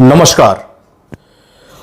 नमस्कार।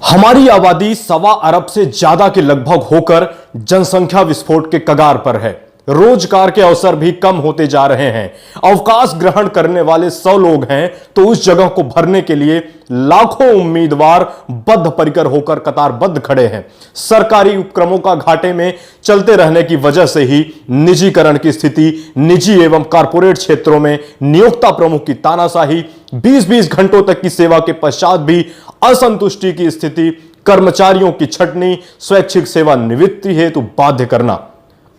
हमारी आबादी 1.25 अरब से ज्यादा के लगभग होकर जनसंख्या विस्फोट के कगार पर है। रोजगार के अवसर भी कम होते जा रहे हैं। अवकाश ग्रहण करने वाले 100 लोग हैं तो उस जगह को भरने के लिए लाखों उम्मीदवार बद्ध परिकर होकर कतारबद्ध खड़े हैं। सरकारी उपक्रमों का घाटे में चलते रहने की वजह से ही निजीकरण की स्थिति, निजी एवं कारपोरेट क्षेत्रों में नियोक्ता प्रमुख की तानाशाही, 20-20 घंटों तक की सेवा के पश्चात भी असंतुष्टि की स्थिति, कर्मचारियों की छटनी, स्वैच्छिक सेवानिवृत्ति हेतु बाध्य करना,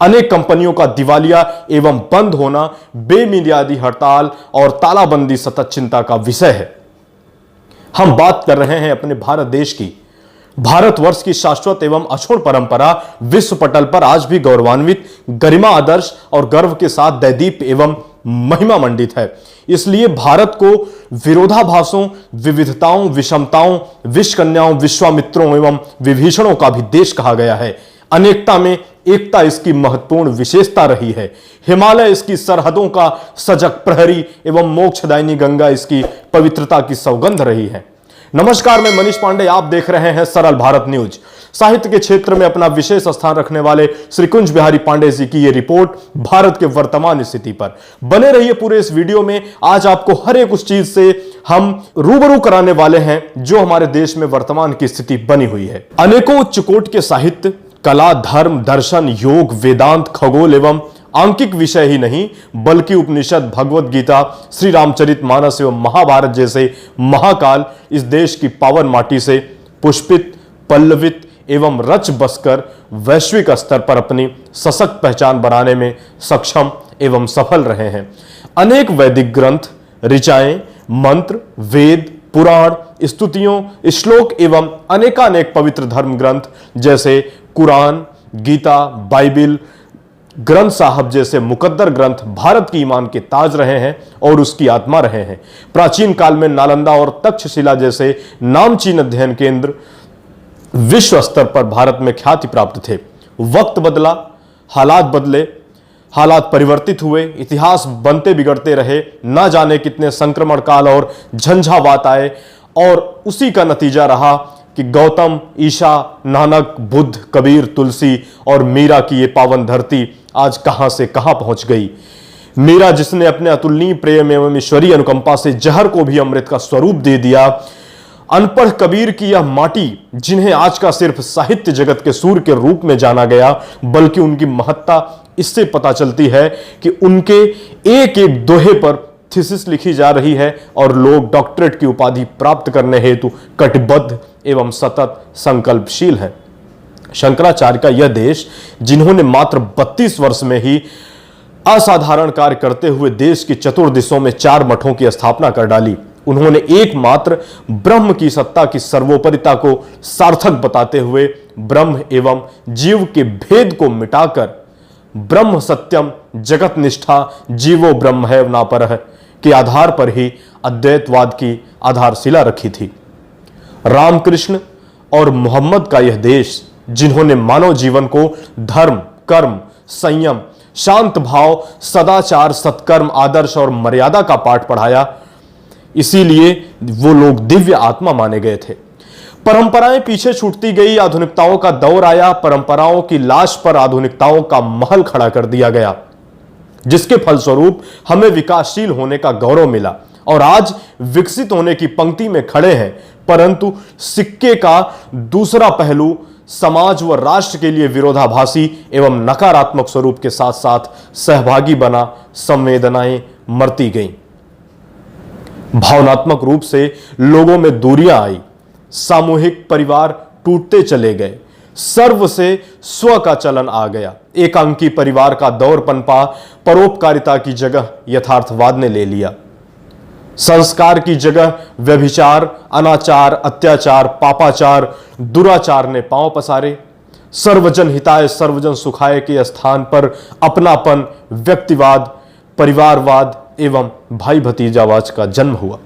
अनेक कंपनियों का दिवालिया एवं बंद होना, बेमियादी हड़ताल और तालाबंदी सतत चिंता का विषय है। हम बात कर रहे हैं अपने भारत देश की। भारतवर्ष की शाश्वत एवं अछूत परंपरा विश्व पटल पर आज भी गौरवान्वित, गरिमा, आदर्श और गर्व के साथ दैदीप एवं महिमा मंडित है। इसलिए भारत को विरोधाभासों, विविधताओं, विषमताओं, विषकन्याओं, विश्वामित्रों एवं विभीषणों का भी देश कहा गया है। अनेकता में एकता इसकी महत्वपूर्ण विशेषता रही है। हिमालय इसकी सरहदों का सजग प्रहरी एवं मोक्षदायिनी गंगा इसकी पवित्रता की सौगंध रही है। नमस्कार, मैं मनीष पांडे, आप देख रहे हैं सरल भारत न्यूज। साहित्य के क्षेत्र में अपना विशेष स्थान रखने वाले श्री कुंज बिहारी पांडे जी की यह रिपोर्ट भारत के वर्तमान स्थिति पर। बने रहिए पूरे इस वीडियो में। आज आपको हर एक उस चीज से हम रूबरू कराने वाले हैं जो हमारे देश में वर्तमान की स्थिति बनी हुई है। अनेकों उच्च कोटि के साहित्य, कला, धर्म, दर्शन, योग, वेदांत, खगोल एवं आंकिक विषय ही नहीं बल्कि उपनिषद, भगवत गीता, श्री रामचरितमानस एवं महाभारत जैसे महाकाल इस देश की पावन माटी से पुष्पित, पल्लवित एवं रच बसकर वैश्विक स्तर पर अपनी सशक्त पहचान बनाने में सक्षम एवं सफल रहे हैं। अनेक वैदिक ग्रंथ, ऋचाएं, मंत्र, वेद, पुराण, स्तुतियों, श्लोक एवं अनेकानेक पवित्र धर्म ग्रंथ जैसे कुरान, गीता, बाइबिल, ग्रंथ साहब जैसे मुकद्दर ग्रंथ भारत की ईमान के ताज रहे हैं और उसकी आत्मा रहे हैं। प्राचीन काल में नालंदा और तक्षशिला जैसे नामचीन अध्ययन केंद्र विश्व स्तर पर भारत में ख्याति प्राप्त थे। वक्त बदला, हालात बदले, हालात परिवर्तित हुए, इतिहास बनते बिगड़ते रहे, ना जाने कितने संक्रमण काल और झंझावात आए और उसी का नतीजा रहा कि गौतम, ईशा, नानक, बुद्ध, कबीर, तुलसी और मीरा की ये पावन धरती आज कहां से कहां पहुंच गई। मीरा जिसने अपने अतुलनीय प्रेम एवं ईश्वरीय अनुकंपा से जहर को भी अमृत का स्वरूप दे दिया। अनपढ़ कबीर की यह माटी जिन्हें आज का सिर्फ साहित्य जगत के सूर्य के रूप में जाना गया, बल्कि उनकी महत्ता इससे पता चलती है कि उनके एक एक दोहे पर थीसिस लिखी जा रही है और लोग डॉक्टरेट की उपाधि प्राप्त करने हेतु कटिबद्ध एवं सतत संकल्पशील हैं। शंकराचार्य का यह देश जिन्होंने मात्र 32 वर्ष में ही असाधारण कार्य करते हुए देश की चतुर्दिशों में 4 मठों की स्थापना कर डाली। उन्होंने एकमात्र ब्रह्म की सत्ता की सर्वोपरिता को सार्थक बताते हुए ब्रह्म एवं जीव के भेद को मिटाकर ब्रह्म सत्यम जगत निष्ठा जीवो ब्रह्म है नापरः के आधार पर ही अद्वैतवाद की आधारशिला रखी थी। रामकृष्ण और मोहम्मद का यह देश जिन्होंने मानव जीवन को धर्म, कर्म, संयम, शांत भाव, सदाचार, सत्कर्म, आदर्श और मर्यादा का पाठ पढ़ाया, इसीलिए वो लोग दिव्य आत्मा माने गए थे। परंपराएं पीछे छूटती गई, आधुनिकताओं का दौर आया, परंपराओं की लाश पर आधुनिकताओं का महल खड़ा कर दिया गया, जिसके फलस्वरूप हमें विकासशील होने का गौरव मिला और आज विकसित होने की पंक्ति में खड़े हैं। परंतु सिक्के का दूसरा पहलू समाज व राष्ट्र के लिए विरोधाभासी एवं नकारात्मक स्वरूप के साथ साथ सहभागी बना, संवेदनाएं मरती गईं। भावनात्मक रूप से लोगों में दूरियां आई, सामूहिक परिवार टूटते चले गए, सर्व से स्व का चलन आ गया, एकांकी परिवार का दौर पनपा, परोपकारिता की जगह यथार्थवाद ने ले लिया, संस्कार की जगह व्यभिचार, अनाचार, अत्याचार, पापाचार, दुराचार ने पांव पसारे, सर्वजन हिताय सर्वजन सुखाय के स्थान पर अपनापन, व्यक्तिवाद, परिवारवाद एवं भाई भतीजावाद का जन्म हुआ।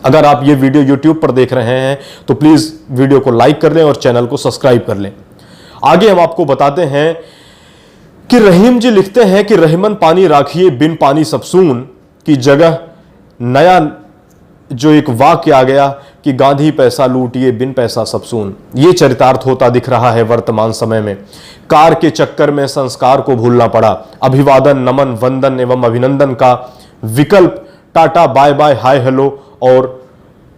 अगर आप ये वीडियो YouTube पर देख रहे हैं तो प्लीज वीडियो को लाइक कर लें और चैनल को सब्सक्राइब कर लें। आगे हम आपको बताते हैं कि रहीम जी लिखते हैं कि रहीमन पानी राखिए बिन पानी सबसून की जगह नया जो एक वाक्य आ गया कि गांधी पैसा लूटिए बिन पैसा सब सून, ये चरितार्थ होता दिख रहा है वर्तमान समय में। कार के चक्कर में संस्कार को भूलना पड़ा। अभिवादन, नमन, वंदन एवं अभिनंदन का विकल्प tata, bye bye, hi hello और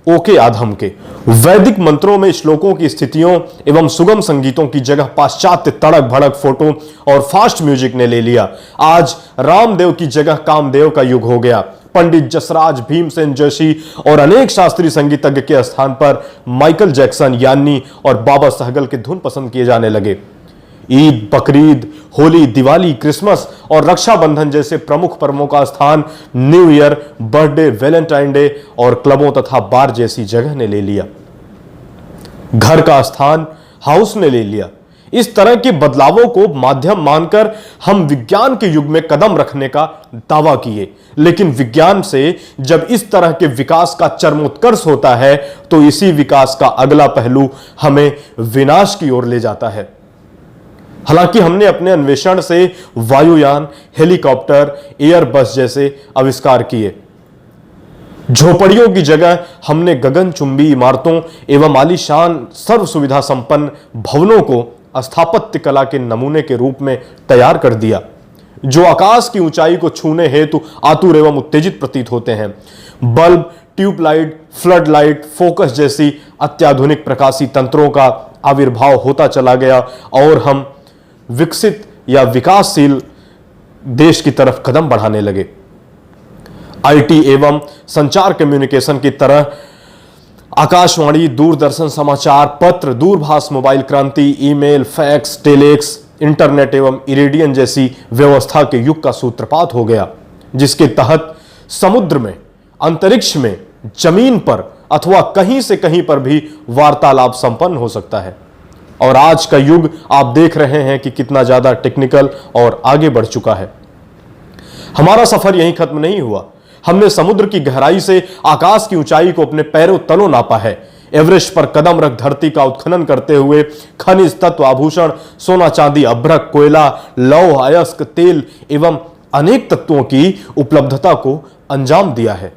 ओके आधम के। वैदिक मंत्रों में श्लोकों की स्थितियों एवं सुगम संगीतों की जगह पाश्चात्य तड़क भड़क फोटो और फास्ट म्यूजिक ने ले लिया। आज रामदेव की जगह कामदेव का युग हो गया। पंडित जसराज, भीमसेन जोशी और अनेक शास्त्रीय संगीतज्ञ के स्थान पर माइकल जैक्सन, यान्नी और बाबा सहगल के धुन पसंद किए जाने लगे। ईद, बकरीद, होली, दिवाली, क्रिसमस और रक्षाबंधन जैसे प्रमुख पर्वों का स्थान new year, birthday, Valentine day और क्लबों तथा बार जैसी जगह ने ले लिया। घर का स्थान हाउस ने ले लिया। इस तरह के बदलावों को माध्यम मानकर हम विज्ञान के युग में कदम रखने का दावा किए, लेकिन विज्ञान से जब इस तरह के विकास का चरमोत्कर्ष होता है तो इसी विकास का अगला पहलू हमें विनाश की ओर ले जाता है। हालांकि हमने अपने अन्वेषण से वायुयान, हेलीकॉप्टर, एयरबस जैसे आविष्कार किए। झोपड़ियों की जगह हमने गगनचुंबी इमारतों एवं आलीशान सर्व सुविधा संपन्न भवनों को स्थापत्य कला के नमूने के रूप में तैयार कर दिया, जो आकाश की ऊंचाई को छूने हेतु आतुर एवं उत्तेजित प्रतीत होते हैं। Bulb, tubelight, flood light, focus जैसी अत्याधुनिक प्रकाशी तंत्रों का आविर्भाव होता चला गया और हम विकसित या विकासशील देश की तरफ कदम बढ़ाने लगे। आईटी एवं संचार कम्युनिकेशन की तरह आकाशवाणी, दूरदर्शन, समाचार पत्र, दूरभाष, मोबाइल क्रांति, ईमेल, फैक्स, टेलेक्स, इंटरनेट एवं इरेडियन जैसी व्यवस्था के युग का सूत्रपात हो गया, जिसके तहत समुद्र में, अंतरिक्ष में, जमीन पर अथवा कहीं से कहीं पर भी वार्तालाप संपन्न हो सकता है। और आज का युग आप देख रहे हैं कि कितना ज्यादा टेक्निकल और आगे बढ़ चुका है। हमारा सफर यहीं खत्म नहीं हुआ। हमने समुद्र की गहराई से आकाश की ऊंचाई को अपने पैरों तलों नापा है। एवरेस्ट पर कदम रख धरती का उत्खनन करते हुए खनिज तत्व, आभूषण, सोना चांदी, अभ्रक, कोयला, लौह, अयस्क, तेल एवं अनेक तत्वों की उपलब्धता को अंजाम दिया है।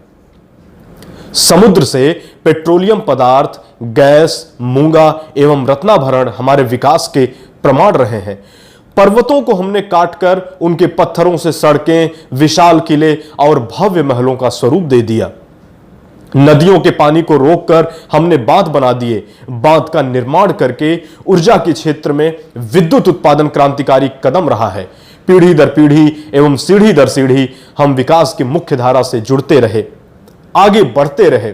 समुद्र से पेट्रोलियम पदार्थ, गैस, मूंगा एवं रत्नाभरण हमारे विकास के प्रमाण रहे हैं। पर्वतों को हमने काटकर उनके पत्थरों से सड़कें, विशाल किले और भव्य महलों का स्वरूप दे दिया। नदियों के पानी को रोककर हमने बांध बना दिए। बांध का निर्माण करके ऊर्जा के क्षेत्र में विद्युत उत्पादन क्रांतिकारी कदम रहा है। पीढ़ी दर पीढ़ी एवं सीढ़ी दर सीढ़ी हम विकास की मुख्य धारा से जुड़ते रहे, आगे बढ़ते रहे,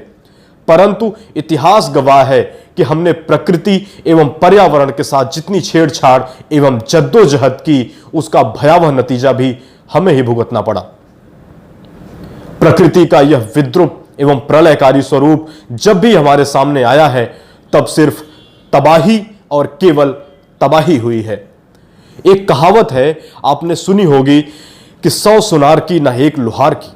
परंतु इतिहास गवाह है कि हमने प्रकृति एवं पर्यावरण के साथ जितनी छेड़छाड़ एवं जद्दोजहद की, उसका भयावह नतीजा भी हमें ही भुगतना पड़ा। प्रकृति का यह विद्रूप एवं प्रलयकारी स्वरूप जब भी हमारे सामने आया है, तब सिर्फ तबाही और केवल तबाही हुई है। एक कहावत है, आपने सुनी होगी कि 100 सुनार की ना एक लुहार की।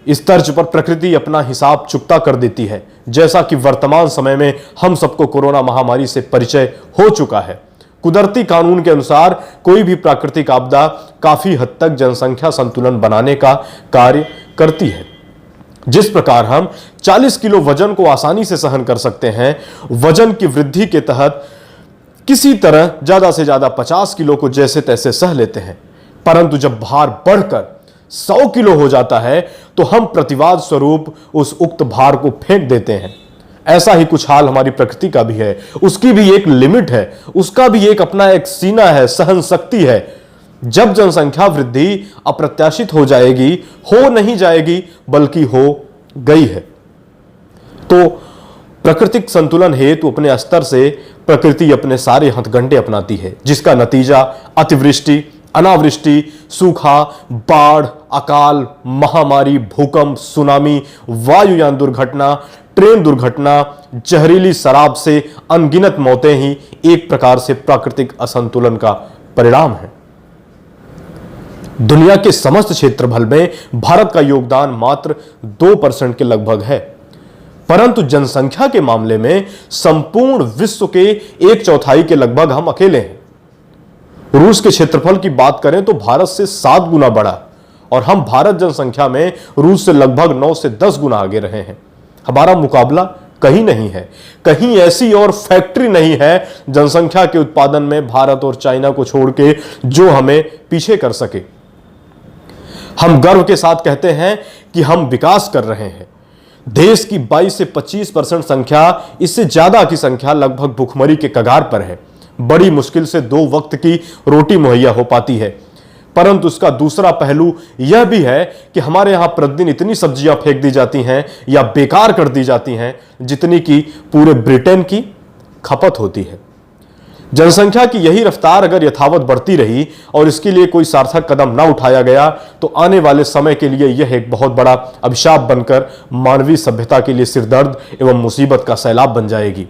इस तर्ज पर प्रकृति अपना हिसाब चुकता कर देती है, जैसा कि वर्तमान समय में हम सबको कोरोना महामारी से परिचय हो चुका है। कुदरती कानून के अनुसार कोई भी प्राकृतिक आपदा काफी हद तक जनसंख्या संतुलन बनाने का कार्य करती है। जिस प्रकार हम 40 किलो वजन को आसानी से सहन कर सकते हैं, वजन की वृद्धि के तहत किसी तरह ज्यादा से ज्यादा 50 किलो को जैसे तैसे सह लेते हैं, परंतु जब भार बढ़कर 100 किलो हो जाता है तो हम प्रतिवाद स्वरूप उस उक्त भार को फेंक देते हैं। ऐसा ही कुछ हाल हमारी प्रकृति का भी है। उसकी भी एक लिमिट है, उसका भी एक अपना एक सीना है, सहन शक्ति है। जब जनसंख्या वृद्धि अप्रत्याशित हो जाएगी, हो नहीं जाएगी बल्कि हो गई है, तो प्राकृतिक संतुलन हेतु अपने स्तर से प्रकृति अपने सारे हथकंडे अपनाती है, जिसका नतीजा अतिवृष्टि, अनावृष्टि, सूखा, बाढ़, अकाल, महामारी, भूकंप, सुनामी, वायुयान दुर्घटना, ट्रेन दुर्घटना, जहरीली शराब से अनगिनत मौतें ही एक प्रकार से प्राकृतिक असंतुलन का परिणाम है। दुनिया के समस्त क्षेत्रफल में भारत का योगदान मात्र 2% के लगभग है, परंतु जनसंख्या के मामले में संपूर्ण विश्व के 1/4 के लगभग हम अकेले हैं। रूस के क्षेत्रफल की बात करें तो भारत से 7 गुना बड़ा, और हम भारत जनसंख्या में रूस से लगभग 9 से 10 गुना आगे रहे हैं। हमारा मुकाबला कहीं नहीं है। कहीं ऐसी और फैक्ट्री नहीं है जनसंख्या के उत्पादन में भारत और चाइना को छोड़ के जो हमें पीछे कर सके। हम गर्व के साथ कहते हैं कि हम विकास कर रहे हैं। देश की 22 से 25% संख्या, इससे ज्यादा की संख्या लगभग भुखमरी के कगार पर है। बड़ी मुश्किल से 2 वक्त की रोटी मुहैया हो पाती है। परंतु उसका दूसरा पहलू यह भी है कि हमारे यहां प्रतिदिन इतनी सब्जियां फेंक दी जाती हैं या बेकार कर दी जाती हैं जितनी कि पूरे ब्रिटेन की खपत होती है। जनसंख्या की यही रफ्तार अगर यथावत बढ़ती रही और इसके लिए कोई सार्थक कदम ना उठाया गया तो आने वाले समय के लिए यह एक बहुत बड़ा अभिशाप बनकर मानवीय सभ्यता के लिए सिरदर्द एवं मुसीबत का सैलाब बन जाएगी।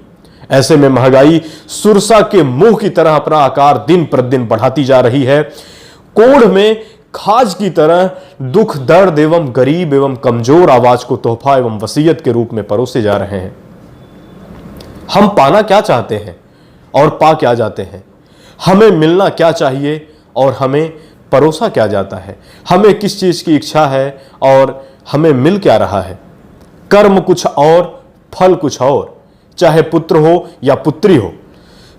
ऐसे में महंगाई सुरसा के मुंह की तरह अपना आकार दिन प्रतिदिन बढ़ाती जा रही है। कोढ़ में खाज की तरह दुख, दर्द एवं गरीब एवं कमजोर आवाज को तोहफा एवं वसीयत के रूप में परोसे जा रहे हैं। हम पाना क्या चाहते हैं और पा क्या जाते हैं? हमें मिलना क्या चाहिए और हमें परोसा क्या जाता है? हमें किस चीज की इच्छा है और हमें मिल क्या रहा है? कर्म कुछ और, फल कुछ और। चाहे पुत्र हो या पुत्री हो,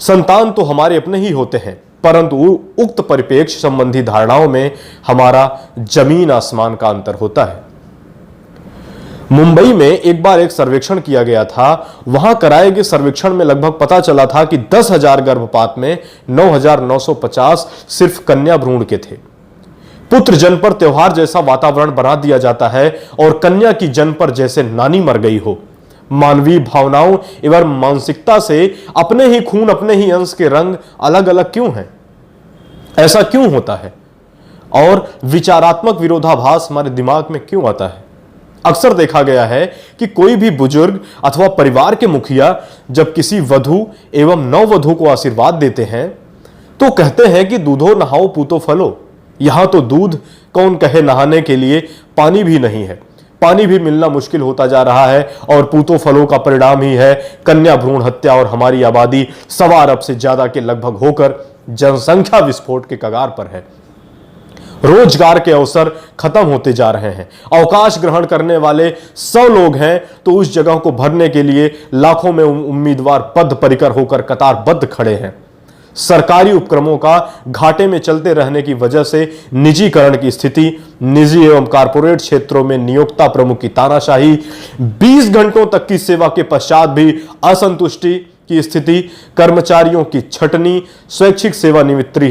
संतान तो हमारे अपने ही होते हैं, परंतु उक्त परिप्रेक्ष्य संबंधी धारणाओं में हमारा जमीन आसमान का अंतर होता है। मुंबई में एक बार एक सर्वेक्षण किया गया था। वहां कराए गए सर्वेक्षण में लगभग पता चला था कि 10,000 गर्भपात में 9,950 सिर्फ कन्या भ्रूण के थे। पुत्र जन्म पर त्योहार जैसा वातावरण बना दिया जाता है और कन्या की जन्म पर जैसे नानी मर गई हो। मानवीय भावनाओं एवं मानसिकता से अपने ही खून, अपने ही अंश के रंग अलग अलग क्यों हैं? ऐसा क्यों होता है? और विचारात्मक विरोधाभास हमारे दिमाग में क्यों आता है? अक्सर देखा गया है कि कोई भी बुजुर्ग अथवा परिवार के मुखिया जब किसी वधू एवं नववधू को आशीर्वाद देते हैं तो कहते हैं कि दूधो नहाओ पूतो फलो। यहां तो दूध कौन कहे, नहाने के लिए पानी भी नहीं है। पानी भी मिलना मुश्किल होता जा रहा है और पूतो फलों का परिणाम ही है कन्या भ्रूण हत्या। और हमारी आबादी 1.25 अरब से ज्यादा के लगभग होकर जनसंख्या विस्फोट के कगार पर है। रोजगार के अवसर खत्म होते जा रहे हैं। अवकाश ग्रहण करने वाले 100 लोग हैं तो उस जगह को भरने के लिए लाखों में उम्मीदवार बद्ध परिकर होकर कतारबद्ध खड़े हैं। सरकारी उपक्रमों का घाटे में चलते रहने की वजह से निजीकरण की स्थिति, निजी एवं कारपोरेट क्षेत्रों में नियोक्ता प्रमुख की तानाशाही, 20 घंटों तक की सेवा के पश्चात भी असंतुष्टि की स्थिति, कर्मचारियों की छटनी, स्वैच्छिक सेवानिवृत्ति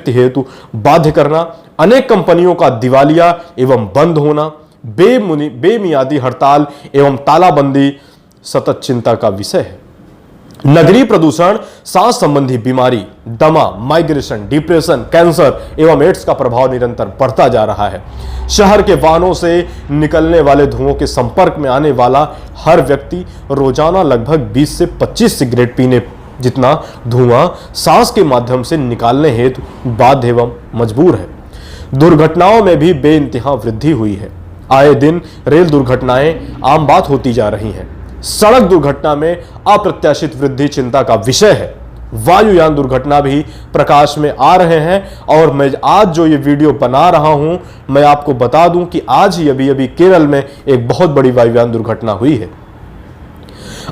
हेतु बाध्य करना, अनेक कंपनियों का दिवालिया एवं बंद होना, बेमियादी हड़ताल एवं तालाबंदी सतत चिंता का विषय है। नगरीय प्रदूषण, सांस संबंधी बीमारी, दमा, माइग्रेशन, डिप्रेशन, कैंसर एवं एड्स का प्रभाव निरंतर बढ़ता जा रहा है। शहर के वाहनों से निकलने वाले धुओं के संपर्क में आने वाला हर व्यक्ति रोजाना लगभग 20 से 25 सिगरेट पीने जितना धुआं सांस के माध्यम से निकालने हेतु बाध्य एवं मजबूर है। दुर्घटनाओं में भी बेइंतहा वृद्धि हुई है। आए दिन रेल दुर्घटनाएं आम बात होती जा रही हैं। सड़क दुर्घटना में अप्रत्याशित वृद्धि चिंता का विषय है। वायुयान दुर्घटना भी प्रकाश में आ रहे हैं और मैं आज जो ये वीडियो बना रहा हूं, मैं आपको बता दूं कि आज ही अभी केरल में एक बहुत बड़ी वायुयान दुर्घटना हुई है।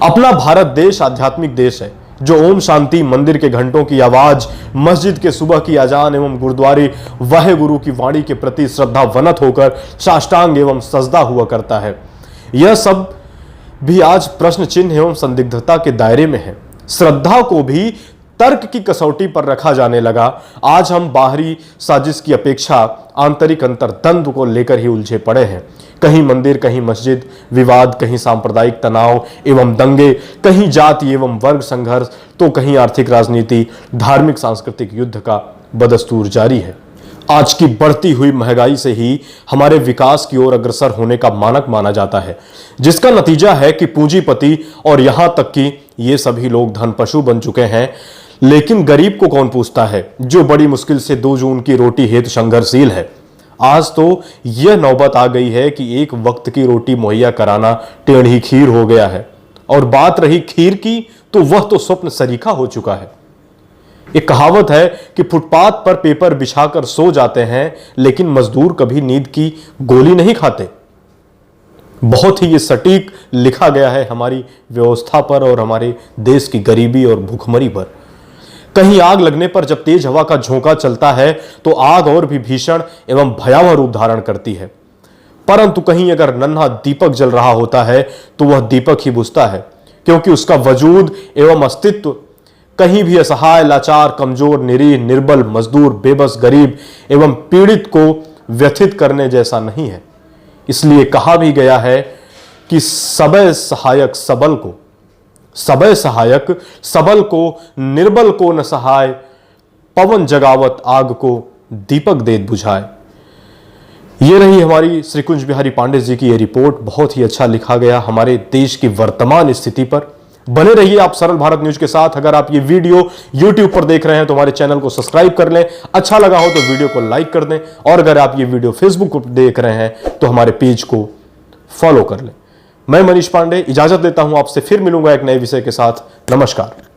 अपना भारत देश आध्यात्मिक देश है जो ओम शांति मंदिर के घंटों की आवाज, मस्जिद के सुबह की अजान एवं गुरुद्वारे वाहे गुरु की वाणी के प्रति श्रद्धावनत होकर साष्टांग एवं सजदा हुआ करता है। यह सब भी आज प्रश्न चिन्ह एवं संदिग्धता के दायरे में है। श्रद्धा को भी तर्क की कसौटी पर रखा जाने लगा। आज हम बाहरी साजिश की अपेक्षा आंतरिक अंतर्द्वंद को लेकर ही उलझे पड़े हैं। कहीं मंदिर, कहीं मस्जिद विवाद, कहीं सांप्रदायिक तनाव एवं दंगे, कहीं जाति एवं वर्ग संघर्ष, तो कहीं आर्थिक राजनीति, धार्मिक सांस्कृतिक युद्ध का बदस्तूर जारी है। आज की बढ़ती हुई महंगाई से ही हमारे विकास की ओर अग्रसर होने का मानक माना जाता है, जिसका नतीजा है कि पूंजीपति और यहां तक कि ये सभी लोग धन पशु बन चुके हैं। लेकिन गरीब को कौन पूछता है, जो बड़ी मुश्किल से 2 जून की रोटी हेतु संघर्षशील है। आज तो यह नौबत आ गई है कि एक वक्त की रोटी मुहैया कराना टेढ़ी खीर हो गया है। और बात रही खीर की, तो वह तो स्वप्न सरीखा हो चुका है। एक कहावत है कि फुटपाथ पर पेपर बिछाकर सो जाते हैं, लेकिन मजदूर कभी नींद की गोली नहीं खाते। बहुत ही ये सटीक लिखा गया है हमारी व्यवस्था पर और हमारे देश की गरीबी और भूखमरी पर। कहीं आग लगने पर जब तेज हवा का झोंका चलता है तो आग और भी भीषण एवं भयावह रूप धारण करती है, परंतु कहीं अगर नन्हा दीपक जल रहा होता है तो वह दीपक ही बुझता है, क्योंकि उसका वजूद एवं अस्तित्व कहीं भी असहाय, लाचार, कमजोर, निरीह, निर्बल, मजदूर, बेबस, गरीब एवं पीड़ित को व्यथित करने जैसा नहीं है। इसलिए कहा भी गया है कि सबय सहायक सबल को, सबय सहायक सबल को, निर्बल को न सहाय, पवन जगावत आग को दीपक देत बुझाए। ये रही हमारी श्री कुंज बिहारी पांडे जी की ये रिपोर्ट। बहुत ही अच्छा लिखा गया हमारे देश की वर्तमान स्थिति पर। बने रहिए आप सरल भारत न्यूज के साथ। अगर आप ये वीडियो YouTube पर देख रहे हैं तो हमारे चैनल को सब्सक्राइब कर लें, अच्छा लगा हो तो वीडियो को लाइक कर दें, और अगर आप ये वीडियो Facebook पर देख रहे हैं तो हमारे पेज को फॉलो कर लें। मैं मनीष पांडे इजाजत लेता हूं, आपसे फिर मिलूंगा एक नए विषय के साथ। नमस्कार।